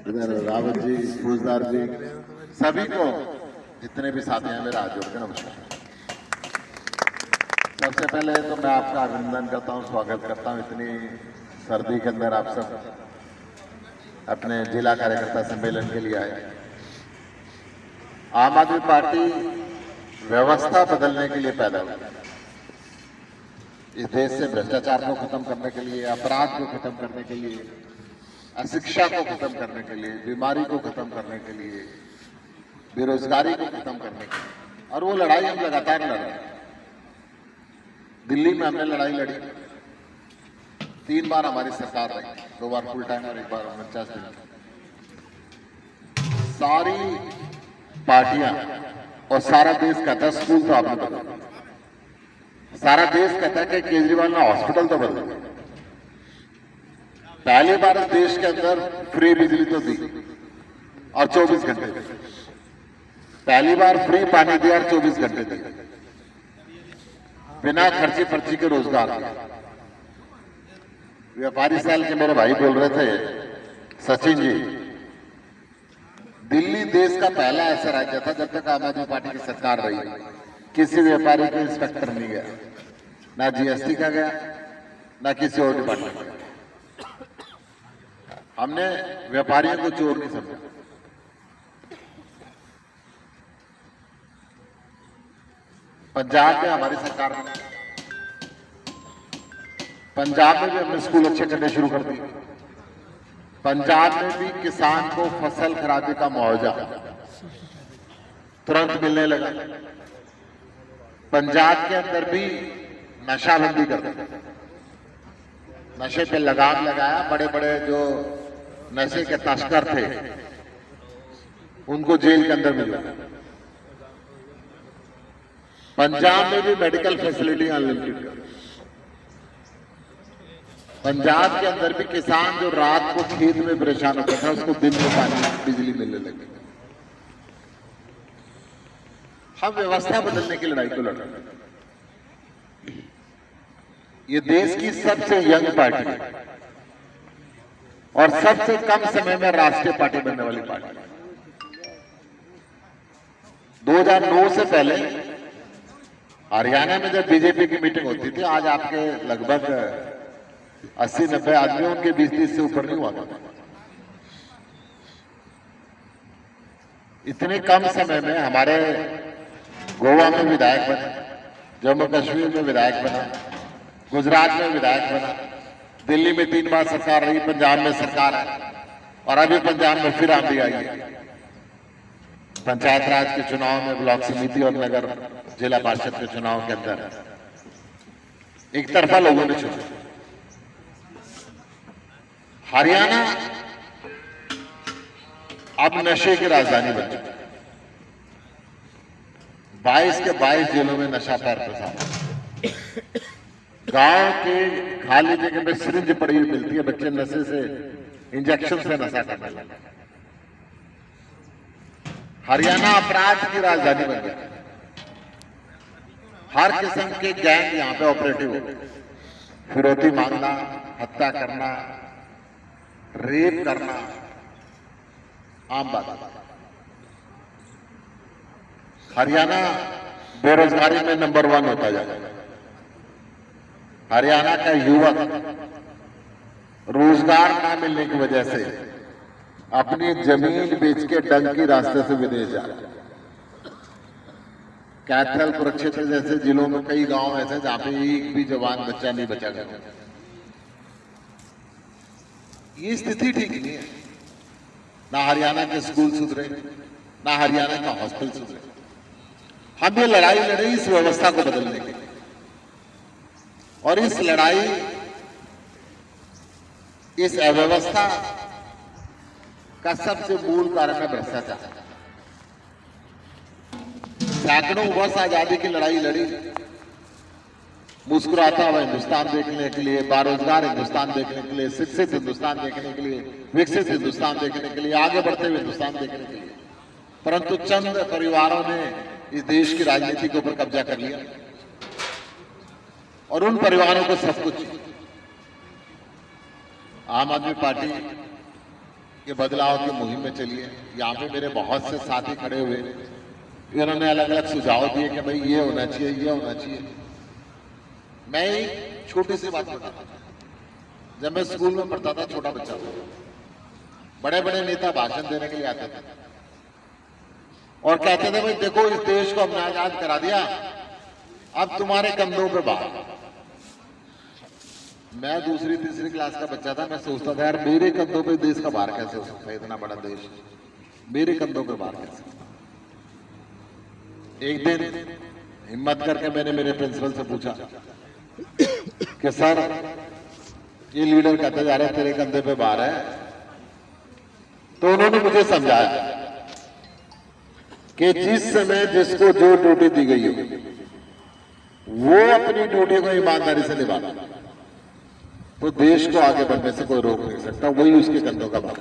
इधर रावत जी, फौजदार जी, सभी को जितने भी साथी हैं मेरा हाथ जोड़ के नमस्कार। सबसे पहले तो मैं आपका अभिनंदन करता हूं, स्वागत करता हूं। इतनी सर्दी के अंदर आप सब अपने जिला कार्यकर्ता सम्मेलन के लिए आए। आम आदमी पार्टी व्यवस्था बदलने के लिए पैदा हुई। इस देश से भ्रष्टाचार को खत्म करने के लिए, अपराध को खत्म करने के लिए, अशिक्षा को खत्म करने के लिए, बीमारी को खत्म करने के लिए, बेरोजगारी को खत्म करने के लिए। और वो लड़ाई हम लगातार लड़ रहे हैं। दिल्ली में हमने लड़ाई लड़ी, 3 बार हमारी सरकार रही, 2 बार फुल टाइम और 1 बार 49 दिन। सारी पार्टियां और सारा देश कहता है स्कूल तो आपने बदला, सारा देश कहता है कि केजरीवाल ने हॉस्पिटल तो बदला। पहली बार देश के अंदर फ्री बिजली तो दी और 24 घंटे दी। पहली बार फ्री पानी दिया और 24 घंटे दी। बिना खर्ची पर्ची के रोजगार दिया। व्यापारी सेल के मेरे भाई बोल रहे थे सचिन जी, दिल्ली देश का पहला ऐसा राज्य था जब तक आम आदमी पार्टी की सरकार रही, किसी व्यापारी को इंस्पेक्टर नहीं गया, ना जीएसटी का गया, ना किसी और डिपार्टमेंट का। हमने व्यापारियों को चोर नहीं समझा। पंजाब में हमारी सरकार ने, पंजाब में भी हमने स्कूल अच्छे करने शुरू कर दिए। पंजाब में भी किसान को फसल खराबे का मुआवजा तुरंत मिलने लगा। पंजाब के अंदर भी नशाबंदी कर दी, नशे पे लगाम लगाया। बड़े बड़े जो नशे के तस्कर थे उनको जेल के अंदर मिला। पंजाब में भी मेडिकल फैसिलिटी अनलिमिटेड कर। पंजाब के अंदर भी किसान जो रात को खेत में परेशान होता था उसको दिन में पानी बिजली मिलने लगी। हम व्यवस्था बदलने की लड़ाई को लड़ रहे हैं। ये देश की सबसे यंग पार्टी है और सबसे कम समय में राष्ट्रीय पार्टी बनने वाली पार्टी। 2009 से पहले हरियाणा में जब बीजेपी की मीटिंग होती थी, आज आपके लगभग 80-90 आदमियों के 20-30 से ऊपर नहीं हुआ था। इतने कम समय में हमारे गोवा में विधायक बने, जम्मू कश्मीर में विधायक बना, गुजरात में विधायक बना, दिल्ली में 3 बार सरकार रही, पंजाब में सरकार है और अभी पंजाब में फिर आंधी आई है। पंचायत राज के चुनाव में, ब्लॉक समिति और नगर जिला परिषद के चुनाव के अंदर एक तरफा लोगों ने चुना। हरियाणा अब नशे की राजधानी बन चुकी। 22 के 22 जिलों में नशा पैर फंसा। गांव के खाली जगह में सिरिंज पड़ी हुई मिलती है, बच्चे नशे से, इंजेक्शन से नशा करने लगे। हरियाणा अपराध की राजधानी बन गया। हर किस्म के गैंग यहां पे ऑपरेटिव हो गए। फिरौती मांगना, हत्या करना, रेप करना आम बात है। हरियाणा बेरोजगारी में नंबर 1 होता जा रहा है। हरियाणा का युवक रोजगार ना मिलने की वजह से अपनी जमीन बेच के डंकी रास्ते से विदेश जा रहा है। कैथल, कुरुक्षेत्र जैसे जिलों में कई गांव ऐसे जहां पे एक भी जवान बच्चा नहीं बचा गया। ये स्थिति ठीक नहीं है। ना हरियाणा के स्कूल सुधरे, ना हरियाणा का हॉस्पिटल सुधरे। हम ये लड़ाई लड़ रही इस व्यवस्था को बदलने की, और इस लड़ाई, इस अव्यवस्था का सबसे मूल कारण है भ्रष्टाचार। सैकड़ों वर्ष आजादी की लड़ाई लड़ी, मुस्कुराता हुआ हिंदुस्तान देखने के लिए, बारोजगार हिंदुस्तान देखने के लिए, शिक्षित हिंदुस्तान देखने के लिए, विकसित हिंदुस्तान देखने के लिए, आगे बढ़ते हुए हिंदुस्तान देखने के लिए। परंतु चंद परिवारों ने इस देश की राजनीति के ऊपर कब्जा कर लिया और उन परिवारों को सब कुछ। आम आदमी पार्टी कि बदलाव की मुहिम में चलिए। यहाँ पे मेरे बहुत से साथी खड़े हुए, इन्होंने अलग अलग सुझाव दिए कि भाई ये होना चाहिए, ये होना चाहिए। मैं एक छोटी सी बात बताता हूं, जब मैं स्कूल में पढ़ता था, छोटा बच्चा था, बड़े बड़े नेता भाषण देने के लिए आते थे और कहते थे भाई देखो इस देश को हमने आजाद करा दिया, अब तुम्हारे कंधों पे भार। मैं दूसरी तीसरी क्लास का बच्चा था, मैं सोचता था यार मेरे कंधों पे देश का भार कैसे हो सकता है, इतना बड़ा देश मेरे कंधों पे भार कैसे। एक दिन हिम्मत करके मैंने मेरे प्रिंसिपल से पूछा कि सर ये लीडर कहते जा रहे तेरे कंधे पे भार है। तो उन्होंने मुझे समझाया कि जिस समय जिसको जो ड्यूटी दी गई हो वो अपनी ड्यूटी को ईमानदारी से निभाता, तो देश को आगे बढ़ने से कोई रोक नहीं सकता, वही उसके कंधों का भार।